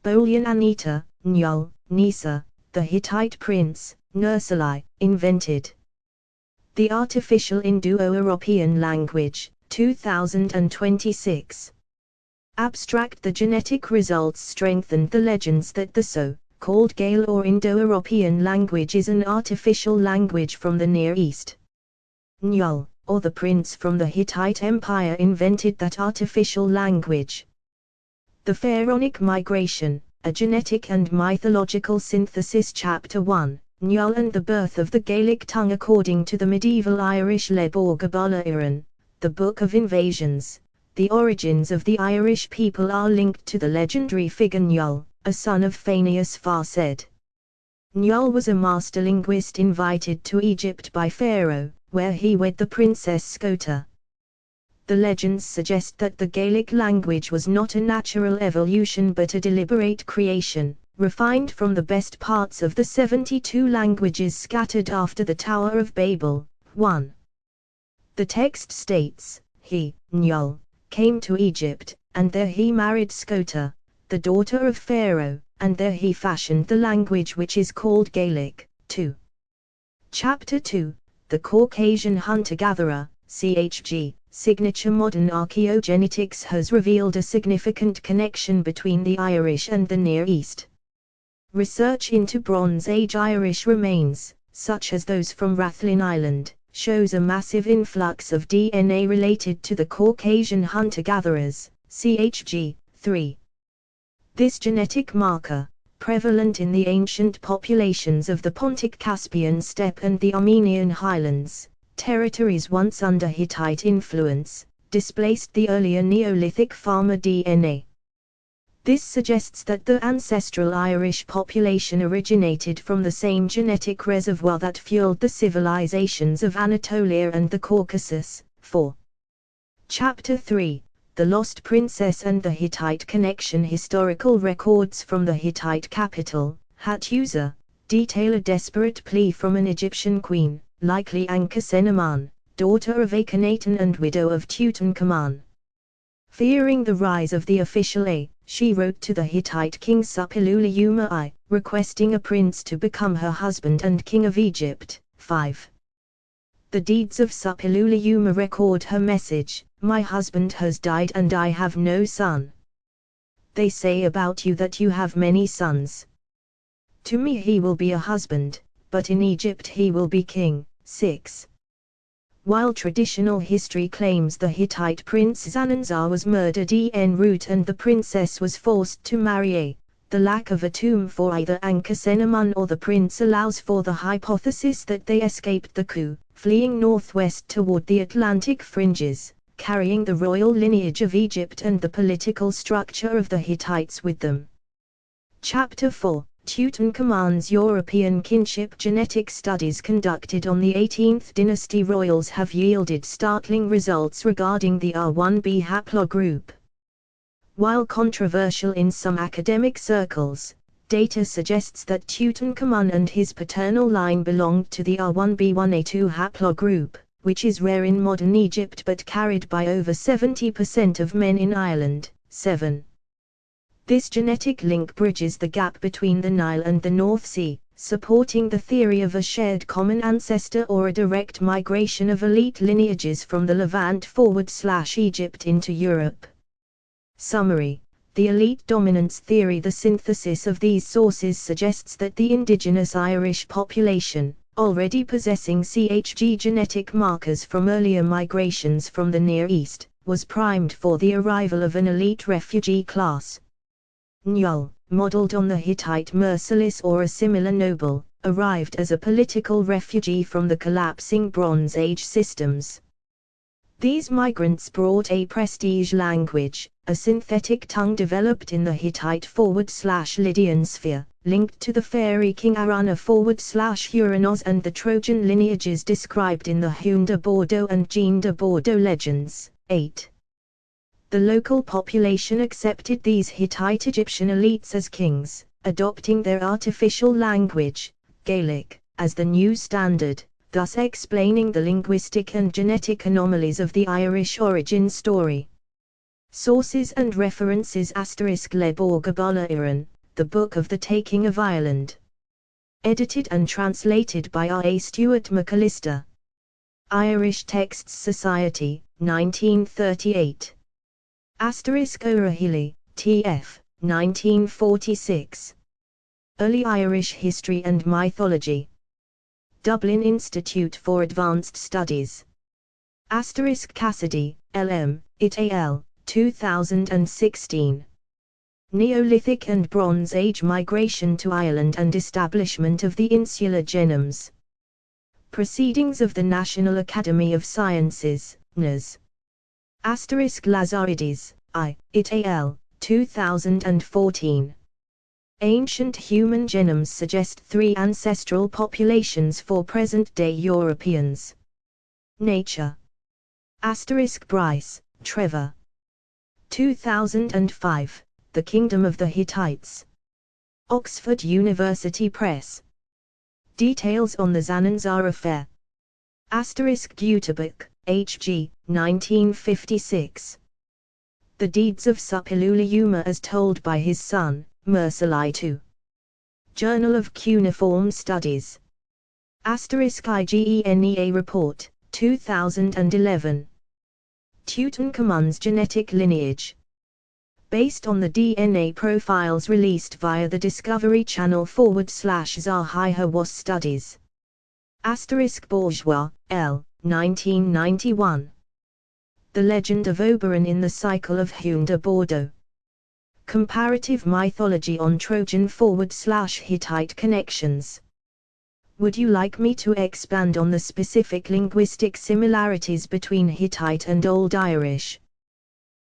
Bolyán Anita, Njal, Nisa, the Hittite prince, Nursali, invented the artificial Indo-European language, 2026. Abstract. The genetic results strengthened the legends that the so-called Gael or Indo-European language is an artificial language from the Near East. Njal, or the prince from the Hittite Empire, invented that artificial language. The Pharaonic Migration, a Genetic and Mythological Synthesis. Chapter 1, Njal and the Birth of the Gaelic Tongue. According to the medieval Irish Lebor Bolyán, the Book of Invasions, the origins of the Irish people are linked to the legendary figure Njal, a son of Phineas Farsaid. Njal was a master linguist invited to Egypt by Pharaoh, where he wed the princess Scota. The legends suggest that the Gaelic language was not a natural evolution but a deliberate creation, refined from the best parts of the 72 languages scattered after the Tower of Babel. 1. The text states, he, Njal, came to Egypt, and there he married Scota, the daughter of Pharaoh, and there he fashioned the language which is called Gaelic. 2. Chapter 2, the Caucasian hunter-gatherer, CHG. Signature. Modern archaeogenetics has revealed a significant connection between the Irish and the Near East. Research into Bronze Age Irish remains, such as those from Rathlin Island, shows a massive influx of DNA related to the Caucasian hunter-gatherers, CHG. 3. This genetic marker, prevalent in the ancient populations of the Pontic Caspian steppe and the Armenian highlands, territories once under Hittite influence, displaced the earlier Neolithic farmer DNA. This suggests that the ancestral Irish population originated from the same genetic reservoir that fueled the civilizations of Anatolia and the Caucasus. 4. Chapter 3, the Lost Princess and the Hittite Connection. Historical records from the Hittite capital, Hattusa, detail a desperate plea from an Egyptian queen, likely Ankhesenamun, daughter of Akhenaten and widow of Tutankhamun. Fearing the rise of the official she wrote to the Hittite king Suppiluliuma I, requesting a prince to become her husband and king of Egypt. 5. The deeds of Suppiluliuma record her message, my husband has died and I have no son. They say about you that you have many sons. To me he will be a husband, but in Egypt he will be king. 6. While traditional history claims the Hittite prince Zananzar was murdered en route and the princess was forced to marry the lack of a tomb for either Ankhesenamun or the prince allows for the hypothesis that they escaped the coup, fleeing northwest toward the Atlantic fringes, carrying the royal lineage of Egypt and the political structure of the Hittites with them. Chapter 4, Tutankhamun's European kinship. Genetic studies conducted on the 18th dynasty royals have yielded startling results regarding the R1b haplogroup. While controversial in some academic circles, data suggests that Tutankhamun and his paternal line belonged to the R1b1a2 haplogroup, which is rare in modern Egypt but carried by over 70% of men in Ireland. 7. This genetic link bridges the gap between the Nile and the North Sea, supporting the theory of a shared common ancestor or a direct migration of elite lineages from the Levant / Egypt into Europe. Summary: the elite dominance theory. The synthesis of these sources suggests that the indigenous Irish population, already possessing CHG genetic markers from earlier migrations from the Near East, was primed for the arrival of an elite refugee class. Njal, modeled on the Hittite merciless or a similar noble, arrived as a political refugee from the collapsing Bronze Age systems. These migrants brought a prestige language, a synthetic tongue developed in the Hittite / Lydian sphere, linked to the fairy king Arana / Uranos and the Trojan lineages described in the Hume de Bordeaux and Jean de Bordeaux legends. 8. The local population accepted these Hittite Egyptian elites as kings, adopting their artificial language, Gaelic, as the new standard, thus explaining the linguistic and genetic anomalies of the Irish origin story. Sources and references *Lebor Bolyán, The Book of the Taking of Ireland. Edited and translated by R. A. Stuart McAllister. Irish Texts Society, 1938. O'Rahilly, T.F., 1946. Early Irish History and Mythology. Dublin Institute for Advanced Studies. Cassidy, L.M., It al., 2016. Neolithic and Bronze Age Migration to Ireland and Establishment of the Insular Genomes. Proceedings of the National Academy of Sciences, NAS. Lazarides, I, It al., 2014. Ancient human genomes suggest 3 ancestral populations for present-day Europeans. Nature. Bryce, Trevor. 2005, The Kingdom of the Hittites. Oxford University Press. Details on the Zanzibar affair. Gutenberg, H.G., 1956. The Deeds of Suppiluliuma as told by his son, Mursali II. Journal of Cuneiform Studies. IGENEA Report, 2011. Tutankhamun's genetic lineage. Based on the DNA profiles released via the Discovery Channel /Zahiha Was Studies. Bourgeois, L., 1991. The Legend of Oberon in the Cycle of Hume de Bordeaux. Comparative Mythology on Trojan /Hittite Connections. Would you like me to expand on the specific linguistic similarities between Hittite and Old Irish?